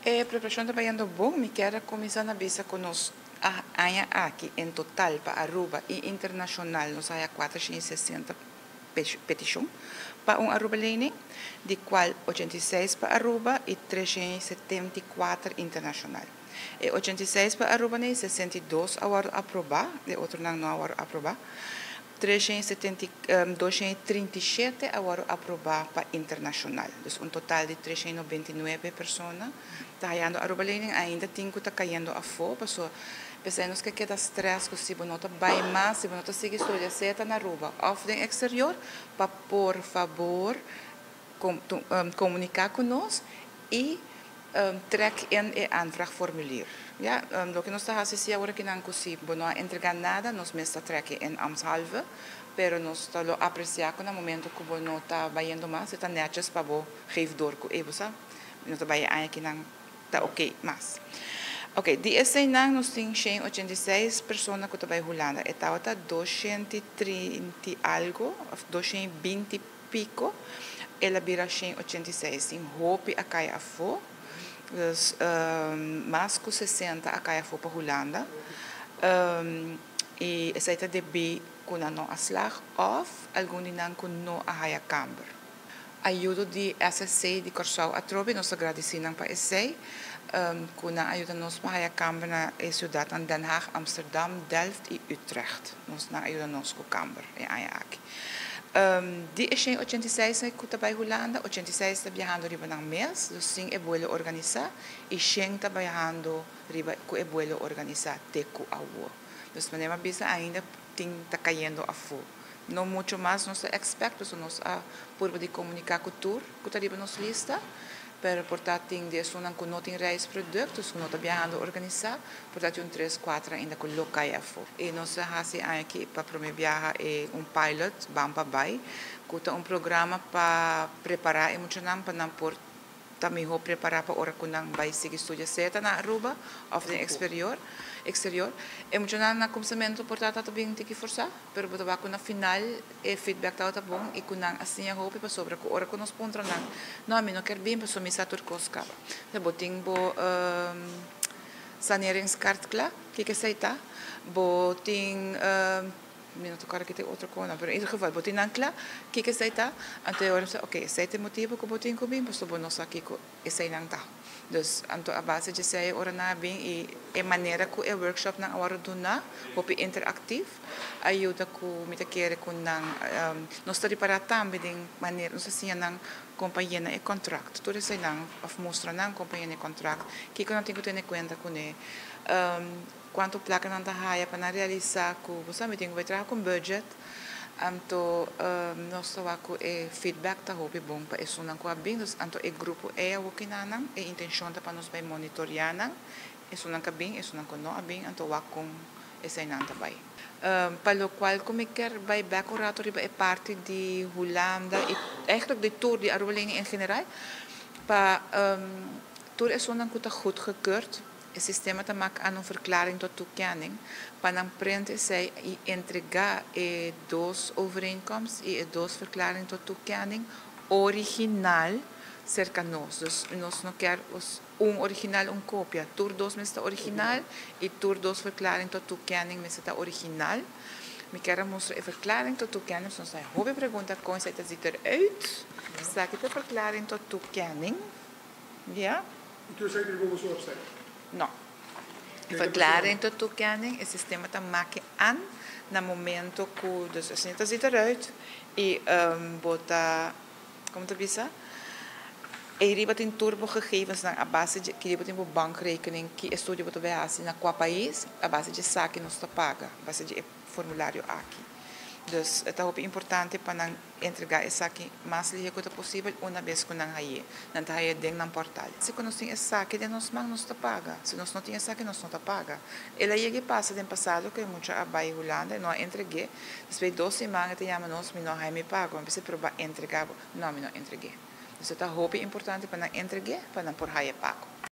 A preparação da bayendo bom, me quero começar na visa com nós haya aqui em total para Aruba e internacional nós haya 460 peticion para Aruba Lening, de qual 86 para Aruba e 374 internacional. E 86 para Aruba nem 62 agora aprovar, de outro não agora aprovar. 237 agora aprovar para internacional. Então, total de 399 pessoas. Está indo a Aruba Lening, ainda tem que estar caindo a fogo. Pensamos que queda stress, que se você não vai mais, se você não sigue estudando, você está na Aruba, ou no exterior, para, por favor, comunicar conosco e trek in e aanvraagformulier. Ja, lo que nós estamos fazendo agora que não consigo não entregar nada, nós mesmo trek in ambtshalve, pero nós estamos apreciar que no momento que você não está bayendo mais, está netjes para você geven door que even sabe, não está baien aqui não está ok, mas. Ok, de esse ano nós temos 86 pessoas que estão em Holanda, e está 230 algo, 220 pico, elabora 86, em hopi a caia a fo. Dus mais que 60 a caia for para Holanda. E essa é de B com a não aslag of algum dinam com não a haya camber. Ajuda de SSC de Croes a trobe, nós agradecemos para esse. Com a ajuda nos para haya camber na cidade de Den Haag, Amsterdam, Delft e Utrecht. Nós na ajuda nos com camber e haya aqui. Die is 86 que está em Holanda, 86 está viajando riba ng mês, dus sim é vuelo organizar, e 100 está viajando riba que é vuelo organizar, teco a rua. Dus maneira bisa ainda tem está caindo a fogo. Não muito mais nós expectamos, nós a por de comunicar com o tour, que está riba nos lista, pero portanto tem de sonan que não tem reisprodutos, que não está viajando organizar, portanto 3, 4 ainda com loke a fogo. E nós fazemos aqui para promover viajar pilot, bampa bay, que está programa para preparar emocional para não por também preparar para hora que não vai seguir estudar certa na Aruba ou no exterior. Emocional na começamento portanto também tem que forçar, pero botar com na final e feedback tá bom e com não assim a hopi para sobre que hora que nós pontra não a mim não quer bem para somir turcos cava. Se boting bo saneringskaart klaar, kijk eens uit boting não tocar aqui tem outra coisa, mas em ieder geval, botin ancla, kijk eens uit en te horen ze, oké, zij te motivo que botin ko bem, basta bonos aqui ko isay nang ta. Dus anto a base de sei ora na bem e maneira que o workshop na hora do na, hopi interactivo, ajuda ku mita querer com nang nós está para tambe de maneira, nós assim nang companhia e contrato, tudo isso nang of mostra nang companhia e contrato, que não tem que ter em conta com ne quanto placa não está haya para realizar com você me tem que trabalhar com budget anto nós estava com feedback tá hopi bom para isso não com bem dos anto grupo o que nanang intenção tá para nós vai monitorear nang isso não bem isso não com não bem anto wa com esse não tá bem para o qual como quer vai back orator é parte de Holanda e eigenlijk de tour de Aruba Lening in geral para tour is zo'n goed goedgekeurd. Het systeem te maken aan een verklaring tot toekenning. Para een print zij entregar dos overeenkomst en dos verklaring tot toekenning original cerca nós. Dus nós não quer original cópia. Tour dos met original e tour dos verklaring tot toekenning met original. Me quero mostrar a verklaring tot toekenning. Soms hij hobby pergunta como het ziet eruit. Zeg ik de verklaring tot toekenning. Ja? Tu sei que como sua opção? Não. A verklaring tot toekenning is het systeem te maken aan na momento que dus assim het ziet eruit e bota como te bisa riba tem turbo gegevens na base de que riba tem bankrekening que estudio bota vai assim na qual país a base de saque nos está paga a base de formulário aqui. Dus het is importante para entregar esse aqui mais rápido possível uma vez que não haya, não haya dentro do portal. Se nós temos esse aqui, de nós não está paga. Se nós não temos esse aqui, nós não está paga. Ela chega passa no passado que muita abai Holanda não entreguei. Depois de 2 semanas te chama nós, não há me pago, mas se provar entregar, não entreguei. Dus het is importante para entregar, para não por haya pago.